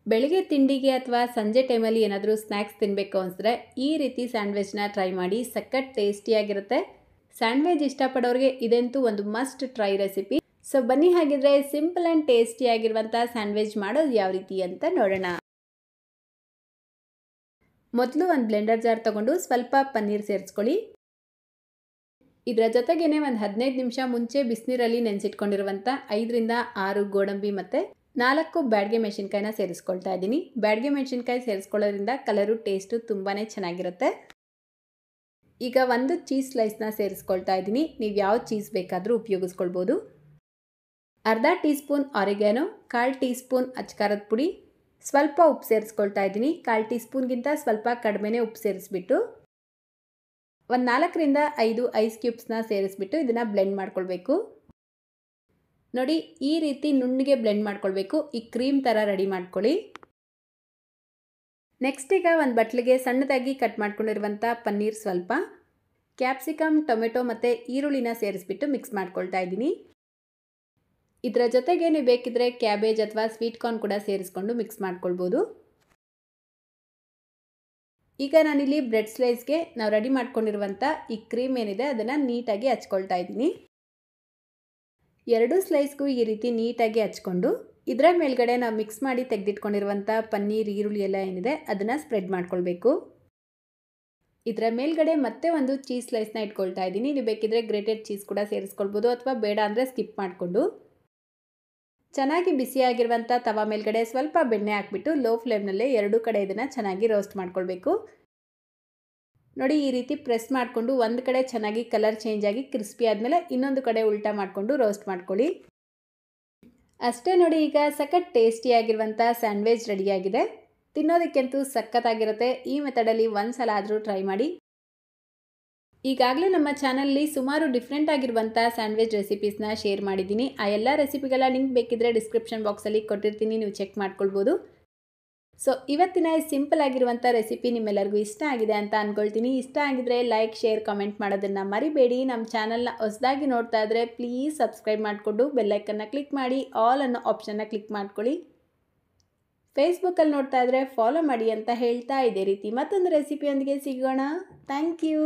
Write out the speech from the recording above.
ಬೆಳಿಗ್ಗೆ ತಿಂಡಿಗೆ ಅಥವಾ ಸಂಜೆ ಟೈಮಲ್ಲಿ ಏನಾದರೂ ಸ್ನ್ಯಾಕ್ಸ್ ತಿನ್ನಬೇಕು ಅನಿಸಿದ್ರೆ ಈ ರೀತಿ ಸ್ಯಾಂಡ್ವಿಚ್ನ ಟ್ರೈ ಮಾಡಿ, ಸಖತ್ ಟೇಸ್ಟಿಯಾಗಿರುತ್ತೆ. ಸ್ಯಾಂಡ್ವಿಚ್ ಇಷ್ಟಪಡೋರಿಗೆ ಇದಂತೂ ಒಂದು ಮಸ್ಟ್ ಟ್ರೈ ರೆಸಿಪಿ. ಸೊ ಬನ್ನಿ ಹಾಗಿದ್ರೆ ಸಿಂಪಲ್ ಆ್ಯಂಡ್ ಟೇಸ್ಟಿಯಾಗಿರುವಂಥ ಸ್ಯಾಂಡ್ವಿಚ್ ಮಾಡೋದು ಯಾವ ರೀತಿ ಅಂತ ನೋಡೋಣ. ಮೊದಲು ಒಂದು ಬ್ಲೆಂಡರ್ ಜಾರ್ ತೊಗೊಂಡು ಸ್ವಲ್ಪ ಪನ್ನೀರ್ ಸೇರಿಸ್ಕೊಳ್ಳಿ. ಇದರ ಜೊತೆಗೇನೆ ಒಂದು 15 ನಿಮಿಷ ಮುಂಚೆ ಬಿಸಿನೀರಲ್ಲಿ ನೆನೆಸಿಟ್ಕೊಂಡಿರುವಂಥ 5ರಿಂದ 6 ಗೋಡಂಬಿ ಮತ್ತು 4 ಬ್ಯಾಡಗೆ ಮೆಣಸಿನ್ಕಾಯಿನ ಸೇರಿಸ್ಕೊಳ್ತಾ ಇದ್ದೀನಿ. ಬ್ಯಾಡಗೆ ಮೆಣಸಿನ್ಕಾಯಿ ಸೇರಿಸ್ಕೊಳ್ಳೋದ್ರಿಂದ ಕಲರು ಟೇಸ್ಟು ತುಂಬಾ ಚೆನ್ನಾಗಿರುತ್ತೆ. ಈಗ ಒಂದು ಚೀಸ್ ಸ್ಲೈಸ್ನ ಸೇರಿಸ್ಕೊಳ್ತಾ ಇದ್ದೀನಿ. ನೀವು ಯಾವ ಚೀಸ್ ಬೇಕಾದರೂ ಉಪಯೋಗಿಸ್ಕೊಳ್ಬೋದು. ಅರ್ಧ teaspoon oregano, 1/4 teaspoon ಅಚ್ಕಾರದ ಪುಡಿ, ಸ್ವಲ್ಪ ಉಪ್ಪು ಸೇರಿಸ್ಕೊಳ್ತಾ ಇದ್ದೀನಿ. 1/4 ಟೀ ಸ್ಪೂನ್ಗಿಂತ ಸ್ವಲ್ಪ ಕಡಿಮೆನೇ ಉಪ್ಪು ಸೇರಿಸ್ಬಿಟ್ಟು ಒಂದು 4ರಿಂದ 5 ಐಸ್ ಕ್ಯೂಬ್ಸ್ನ ಸೇರಿಸ್ಬಿಟ್ಟು ಇದನ್ನು ಬ್ಲೆಂಡ್ ಮಾಡ್ಕೊಳ್ಬೇಕು. ನೋಡಿ, ಈ ರೀತಿ ನುಣ್ಣಗೆ ಬ್ಲೆಂಡ್ ಮಾಡ್ಕೊಳ್ಬೇಕು. ಈ ಕ್ರೀಮ್ ಥರ ರೆಡಿ ಮಾಡ್ಕೊಳ್ಳಿ. ನೆಕ್ಸ್ಟ್ ಈಗ ಒಂದು ಬಟ್ಲಿಗೆ ಸಣ್ಣದಾಗಿ ಕಟ್ ಮಾಡ್ಕೊಂಡಿರುವಂಥ ಪನ್ನೀರ್, ಸ್ವಲ್ಪ ಕ್ಯಾಪ್ಸಿಕಮ್, ಟೊಮೆಟೊ ಮತ್ತು ಈರುಳ್ಳಿನ ಸೇರಿಸ್ಬಿಟ್ಟು ಮಿಕ್ಸ್ ಮಾಡ್ಕೊಳ್ತಾ ಇದ್ದೀನಿ. ಇದರ ಜೊತೆಗೆ ನೀವು ಬೇಕಿದ್ರೆ ಕ್ಯಾಬೇಜ್ ಅಥವಾ ಸ್ವೀಟ್ ಕಾರ್ನ್ ಕೂಡ ಸೇರಿಸ್ಕೊಂಡು ಮಿಕ್ಸ್ ಮಾಡ್ಕೊಳ್ಬೋದು. ಈಗ ನಾನಿಲ್ಲಿ ಬ್ರೆಡ್ ಸ್ಲೈಸ್ಗೆ ನಾವು ರೆಡಿ ಮಾಡ್ಕೊಂಡಿರುವಂಥ ಈ ಕ್ರೀಮ್ ಏನಿದೆ ಅದನ್ನು ನೀಟಾಗಿ ಹಚ್ಕೊಳ್ತಾ ಇದ್ದೀನಿ. 2 ಸ್ಲೈಸ್ಗೂ ಈ ರೀತಿ ನೀಟಾಗಿ ಹಚ್ಕೊಂಡು ಇದರ ಮೇಲ್ಗಡೆ ನಾವು ಮಿಕ್ಸ್ ಮಾಡಿ ತೆಗೆದಿಟ್ಕೊಂಡಿರುವಂಥ ಪನ್ನೀರ್, ಈರುಳ್ಳಿ ಎಲ್ಲ ಏನಿದೆ ಅದನ್ನು ಸ್ಪ್ರೆಡ್ ಮಾಡ್ಕೊಳ್ಬೇಕು. ಇದರ ಮೇಲ್ಗಡೆ ಮತ್ತೆ ಒಂದು ಚೀಸ್ ಸ್ಲೈಸ್ನ ಇಟ್ಕೊಳ್ತಾ ಇದ್ದೀನಿ. ನೀವು ಬೇಕಿದ್ರೆ ಗ್ರೇಟೆಡ್ ಚೀಸ್ ಕೂಡ ಸೇರಿಸ್ಕೊಳ್ಬೋದು ಅಥವಾ ಬೇಡ ಅಂದರೆ ಸ್ಕಿಪ್ ಮಾಡಿಕೊಂಡು ಚೆನ್ನಾಗಿ ಬಿಸಿಯಾಗಿರುವಂಥ ತವಾ ಮೇಲ್ಗಡೆ ಸ್ವಲ್ಪ ಬೆಣ್ಣೆ ಹಾಕ್ಬಿಟ್ಟು ಲೋ ಫ್ಲೇಮ್ನಲ್ಲೇ 2 ಕಡೆ ಇದನ್ನು ಚೆನ್ನಾಗಿ ರೋಸ್ಟ್ ಮಾಡ್ಕೊಳ್ಬೇಕು. ನೋಡಿ, ಈ ರೀತಿ ಪ್ರೆಸ್ ಮಾಡಿಕೊಂಡು ಒಂದು ಕಡೆ ಚೆನ್ನಾಗಿ ಕಲರ್ ಚೇಂಜ್ ಆಗಿ ಕ್ರಿಸ್ಪಿ ಆದಮೇಲೆ ಇನ್ನೊಂದು ಕಡೆ ಉಲ್ಟಾ ಮಾಡಿಕೊಂಡು ರೋಸ್ಟ್ ಮಾಡ್ಕೊಳ್ಳಿ. ಅಷ್ಟೇ ನೋಡಿ, ಈಗ ಸಖತ್ ಟೇಸ್ಟಿಯಾಗಿರುವಂಥ ಸ್ಯಾಂಡ್ವಿಚ್ ರೆಡಿಯಾಗಿದೆ. ತಿನ್ನೋದಕ್ಕಂತೂ ಸಖತ್ತಾಗಿರುತ್ತೆ. ಈ ಮೆಥಡಲ್ಲಿ ಒಂದು ಸಲ ಆದರೂ ಟ್ರೈ ಮಾಡಿ. ಈಗಾಗಲೇ ನಮ್ಮ ಚಾನಲಲ್ಲಿ ಸುಮಾರು ಡಿಫ್ರೆಂಟ್ ಆಗಿರುವಂಥ ಸ್ಯಾಂಡ್ವಿಚ್ ರೆಸಿಪೀಸ್ನ ಶೇರ್ ಮಾಡಿದ್ದೀನಿ. ಆ ಎಲ್ಲ ರೆಸಿಪಿಗಳ ಲಿಂಕ್ ಬೇಕಿದ್ರೆ ಡಿಸ್ಕ್ರಿಪ್ಷನ್ ಬಾಕ್ಸಲ್ಲಿ ಕೊಟ್ಟಿರ್ತೀನಿ, ನೀವು ಚೆಕ್ ಮಾಡ್ಕೊಳ್ಬೋದು. ಸೊ ಇವತ್ತಿನ ಸಿಂಪಲ್ ಆಗಿರುವಂಥ ರೆಸಿಪಿ ನಿಮ್ಮೆಲ್ಲರಿಗೂ ಇಷ್ಟ ಆಗಿದೆ ಅಂತ ಅಂದ್ಕೊಳ್ತೀನಿ. ಇಷ್ಟ ಆಗಿದ್ರೆ ಲೈಕ್, ಶೇರ್, ಕಮೆಂಟ್ ಮಾಡೋದನ್ನು ಮರಿಬೇಡಿ. ನಮ್ಮ ಚಾನಲ್ನ ಹೊಸದಾಗಿ ನೋಡ್ತಾ ಇದ್ದರೆ ಪ್ಲೀಸ್ ಸಬ್ಸ್ಕ್ರೈಬ್ ಮಾಡಿಕೊಂಡು ಬೆಲ್ಲೈಕನ್ನ ಕ್ಲಿಕ್ ಮಾಡಿ ಆಲ್ ಅನ್ನೋ ಆಪ್ಷನ್ನ ಕ್ಲಿಕ್ ಮಾಡ್ಕೊಳ್ಳಿ. ಫೇಸ್ಬುಕ್ಕಲ್ಲಿ ನೋಡ್ತಾ ಇದ್ದರೆ ಫಾಲೋ ಮಾಡಿ ಅಂತ ಹೇಳ್ತಾ ಇದೇ ರೀತಿ ಮತ್ತೊಂದು ರೆಸಿಪಿಯೊಂದಿಗೆ ಸಿಗೋಣ. Thank you.